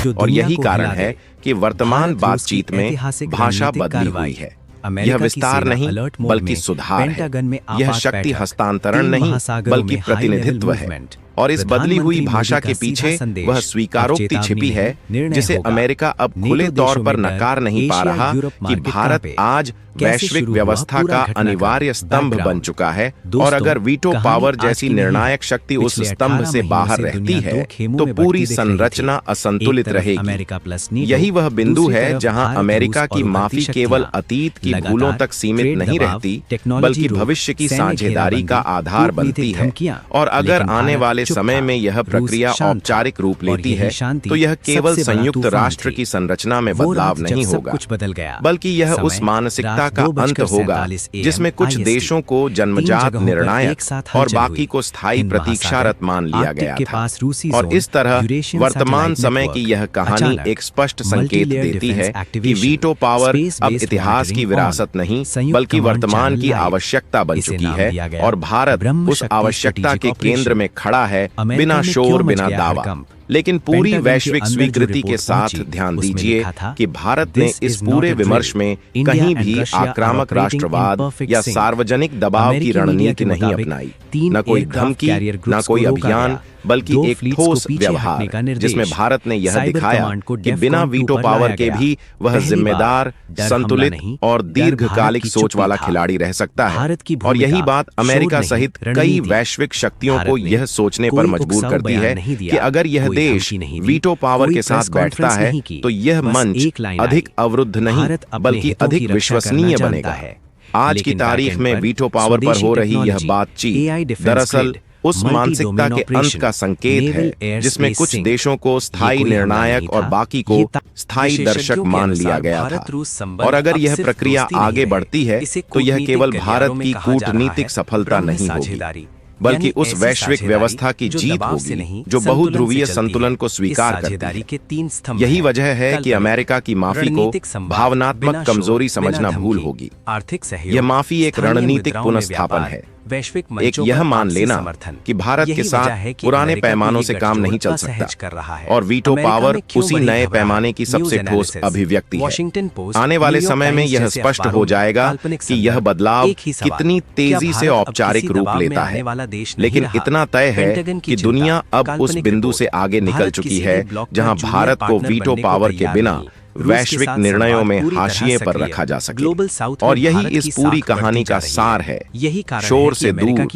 और यही कारण है कि वर्तमान बातचीत में भाषा बदली हुई है। यह विस्तार नहीं बल्कि सुधार है। यह शक्ति हस्तांतरण नहीं बल्कि प्रतिनिधित्व है। और इस बदली हुई भाषा के पीछे वह स्वीकारोक्ति छिपी है जिसे अमेरिका अब खुले तौर पर नकार नहीं पा रहा कि भारत आज वैश्विक व्यवस्था का अनिवार्य स्तंभ बन चुका है, और अगर वीटो पावर जैसी निर्णायक शक्ति उस स्तंभ से बाहर रहती है तो पूरी संरचना असंतुलित रहेगी। यही वह बिंदु है जहां अमेरिका की माफी केवल अतीत की भूलों तक सीमित नहीं रहती बल्कि भविष्य की साझेदारी का आधार बनती है। और अगर आने वाले समय में यह प्रक्रिया औपचारिक रूप लेती है तो यह केवल संयुक्त राष्ट्र की संरचना में बदलाव नहीं होगा बल्कि यह उस मानसिकता का अंत होगा जिसमें कुछ देशों को जन्मजात निर्णायक और बाकी को स्थायी प्रतीक्षारत मान लिया गया था। और इस तरह वर्तमान समय की यह कहानी एक स्पष्ट संकेत देती है कि वीटो पावर अब इतिहास की विरासत नहीं बल्कि वर्तमान की आवश्यकता बन चुकी है, और भारत उस आवश्यकता के केंद्र में खड़ा है, बिना शोर बिना दावा। लेकिन पूरी वैश्विक स्वीकृति के साथ ध्यान दीजिए कि भारत ने इस पूरे विमर्श में कहीं भी आक्रामक राष्ट्रवाद या सार्वजनिक दबाव की रणनीति नहीं अपनाई। न कोई धमकी, न कोई अभियान, बल्कि एक ठोस व्यवहार जिसमें भारत ने यह दिखाया कि बिना वीटो पावर के भी वह जिम्मेदार, संतुलित और दीर्घकालिक सोच वाला खिलाड़ी रह सकता है। और यही बात अमेरिका सहित कई वैश्विक शक्तियों को यह सोचने पर मजबूर करती है कि अगर यह देश वीटो पावर के साथ बैठता है तो यह मंच अधिक अवरुद्ध नहीं बल्कि अधिक विश्वसनीय बनेगा। आज की तारीख में वीटो पावर पर हो रही यह बातचीत दरअसल उस मानसिकता के अंत का संकेत है जिसमें कुछ देशों को स्थायी निर्णायक और बाकी को स्थायी दर्शक मान लिया गया था। और अगर यह प्रक्रिया आगे बढ़ती है तो यह केवल भारत की कूटनीतिक सफलता नहीं होगी बल्कि उस वैश्विक व्यवस्था की जीत होगी जो बहुध्रुवीय संतुलन को स्वीकार करती है। यही वजह है कि अमेरिका की माफी को भावनात्मक कमजोरी समझना भूल होगी। यह माफी एक रणनीतिक पुनर्स्थापन है, एक यह मान लेना कि भारत के साथ पुराने पैमानों से काम नहीं चल सकता, और वीटो पावर उसी नए पैमाने की सबसे ठोस अभिव्यक्ति है। आने वाले समय में यह स्पष्ट हो जाएगा कि यह बदलाव कितनी तेजी से औपचारिक रूप लेता है, लेकिन इतना तय है कि दुनिया अब उस बिंदु से आगे निकल चुकी है जहां भारत को वीटो पावर के बिना वैश्विक निर्णयों में हाशिए पर रखा जा सके। और यही इस पूरी कहानी का सार है, शोर से दूर,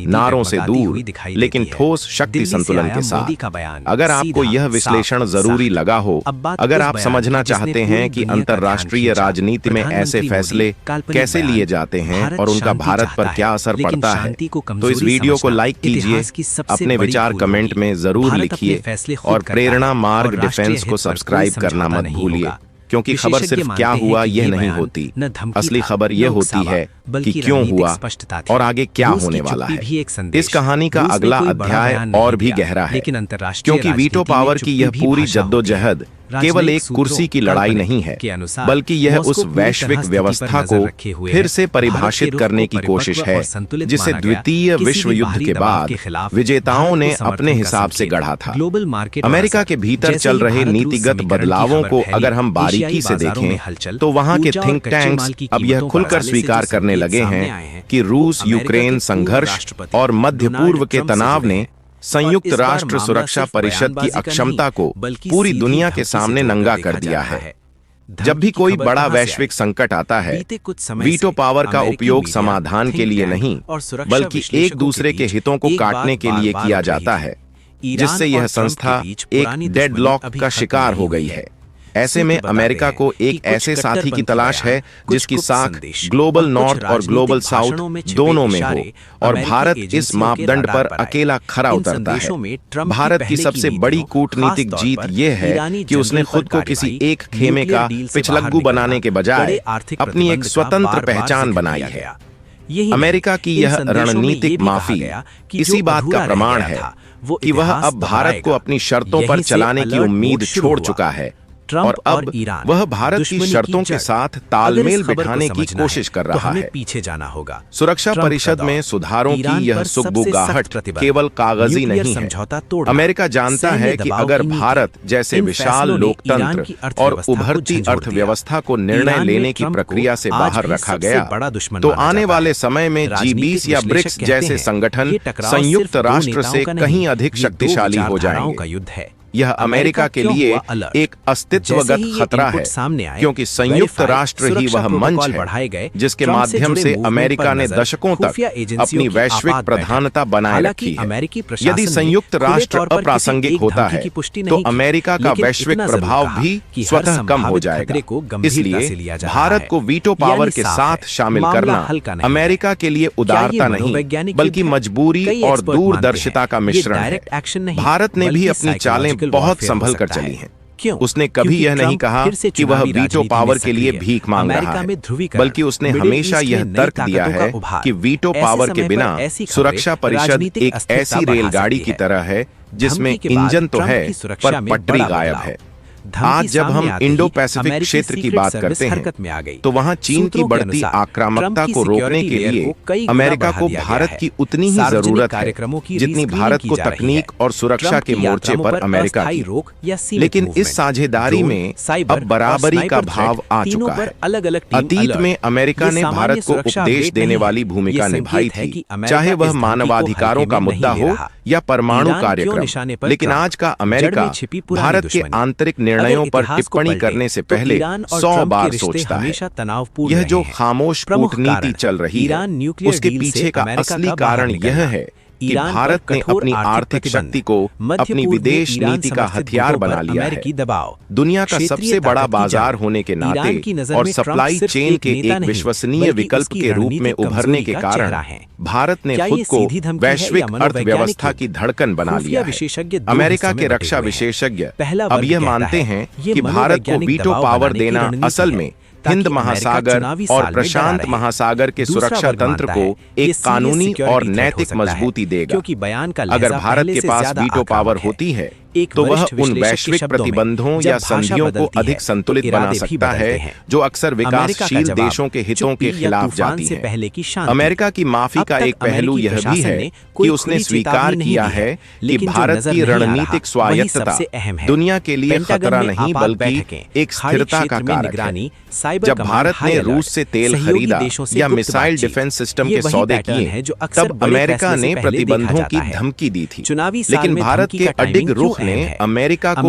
नारों से दूर, लेकिन ठोस शक्ति संतुलन के साथ। अगर आपको यह विश्लेषण जरूरी लगा हो, अगर आप समझना चाहते हैं कि अंतर्राष्ट्रीय राजनीति में ऐसे फैसले कैसे लिए जाते हैं और उनका भारत पर क्या असर पड़ता है, तो इस वीडियो को लाइक कीजिए, अपने विचार कमेंट में जरूर लिखिए और प्रेरणा मार्ग डिफेंस को सब्सक्राइब करना मत भूलिए, क्योंकि खबर सिर्फ क्या हुआ यह नहीं होती, असली खबर यह होती है कि क्यों हुआ और आगे क्या होने वाला है। इस कहानी का अगला अध्याय और भी गहरा है, क्योंकि वीटो पावर की यह पूरी जद्दोजहद केवल एक कुर्सी की लड़ाई नहीं है, बल्कि यह उस वैश्विक व्यवस्था को फिर से परिभाषित करने की कोशिश है जिसे द्वितीय विश्व युद्ध के बाद विजेताओं ने अपने हिसाब से गढ़ा था। अमेरिका के भीतर चल रहे नीतिगत बदलावों को अगर हम बारीकी से देखें तो वहां के थिंक टैंक्स अब यह खुलकर स्वीकार करने लगे हैं कि रूस यूक्रेन संघर्ष और मध्य पूर्व के तनाव ने संयुक्त राष्ट्र सुरक्षा परिषद की अक्षमता को पूरी दुनिया के सामने नंगा कर दिया है। जब भी कोई बड़ा वैश्विक संकट आता है, वीटो पावर का उपयोग समाधान के लिए नहीं बल्कि एक दूसरे के हितों को काटने के लिए किया जाता है, जिससे यह संस्था एक डेडलॉक का शिकार हो गई है। ऐसे में अमेरिका को एक ऐसे साथी की तलाश है जिसकी साख ग्लोबल नॉर्थ और ग्लोबल साउथ दोनों में हो, और भारत इस मापदंड पर अकेला खरा उतरता है। भारत की सबसे बड़ी कूटनीतिक जीत यह है कि उसने खुद को किसी एक खेमे का पिछलग्गू बनाने के बजाय अपनी एक स्वतंत्र पहचान बनाई है। अमेरिका की यह रणनीतिक माफी इसी बात का प्रमाण है कि वह अब भारत को अपनी शर्तों पर चलाने की उम्मीद छोड़ चुका है और अब वह भारत की शर्तों के साथ तालमेल बिठाने की कोशिश कर रहा है। पीछे जाना होगा। सुरक्षा परिषद में सुधारों की यह सुगबुगाहट केवल कागजी नहीं है। अमेरिका जानता है कि अगर भारत जैसे विशाल लोकतंत्र और उभरती अर्थव्यवस्था को निर्णय लेने की प्रक्रिया से बाहर रखा गया, तो आने वाले समय में G20 या ब्रिक्स जैसे संगठन संयुक्त राष्ट्र से कहीं अधिक शक्तिशाली हो जाएंगे। यह अमेरिका के लिए एक अस्तित्वगत खतरा है, क्योंकि संयुक्त राष्ट्र ही वह मंच है जिसके माध्यम से अमेरिका ने दशकों तक अपनी वैश्विक प्रधानता बनाए रखी है। यदि संयुक्त राष्ट्र अप्रासंगिक होता है तो अमेरिका का वैश्विक प्रभाव भी स्वतः कम हो जाएगा। इसलिए भारत को वीटो पावर के साथ शामिल करना अमेरिका के लिए उदारता नहीं बल्कि मजबूरी और दूरदर्शिता का मिश्रण है। भारत ने भी अपनी चालें बहुत संभल कर चली हैं। उसने कभी यह नहीं कहा कि वह वीटो पावर के लिए भीख मांग रहा है, बल्कि उसने हमेशा यह तर्क दिया है कि वीटो पावर के बिना सुरक्षा परिषद एक ऐसी रेलगाड़ी की तरह है जिसमें इंजन तो है पर पटरी गायब है। आज जब हम इंडो पैसिफिक क्षेत्र की बात करते हैं तो वहां चीन की बढ़ती आक्रामकता को रोकने के लिए अमेरिका को भारत की उतनी ही जरूरत है जितनी भारत को तकनीक और सुरक्षा के मोर्चे पर अमेरिका की। लेकिन इस साझेदारी में अब बराबरी का भाव आ चुका है। अतीत में अमेरिका ने भारत को उपदेश देने वाली भूमिका निभाई थी, चाहे वह मानवाधिकारों का मुद्दा हो या परमाणु कार्यक्रम। लेकिन आज का अमेरिका भारत के आंतरिक निर्णयों पर टिप्पणी करने से पहले 100 बार सोचता है। यह जो खामोश कूटनीति चल रही है उसके पीछे का असली कारण यह है कि भारत ने अपनी आर्थिक शक्ति को अपनी विदेश नीति का हथियार बना लिया है। दुनिया का सबसे बड़ा बाजार होने के नाते और सप्लाई चेन के एक विश्वसनीय विकल्प के रूप में उभरने के कारण भारत ने खुद को वैश्विक अर्थव्यवस्था की धड़कन बना लिया है। अमेरिका के रक्षा विशेषज्ञ अब यह मानते हैं कि भारत को वीटो पावर देना असल में हिंद महासागर और प्रशांत महासागर के सुरक्षा तंत्र को एक कानूनी और नैतिक मजबूती देगा। अगर भारत के पास वीटो पावर होती है तो वह उन वैश्विक प्रतिबंधों या संधियों को अधिक संतुलित बना सकता है जो अक्सर विकासशील देशों के हितों के खिलाफ जाती हैं। अमेरिका की माफी का एक पहलू यह भी है कि उसने स्वीकार किया है कि भारत की रणनीतिक स्वायत्तता दुनिया के लिए खतरा नहीं बल्कि एक स्थिरता का कारक है। जब भारत ने रूस से तेल खरीदा या मिसाइल डिफेंस सिस्टम के सौदे किए तब अमेरिका ने प्रतिबंधों की धमकी दी थी, लेकिन भारत के अडिग रुख ने अमेरिका को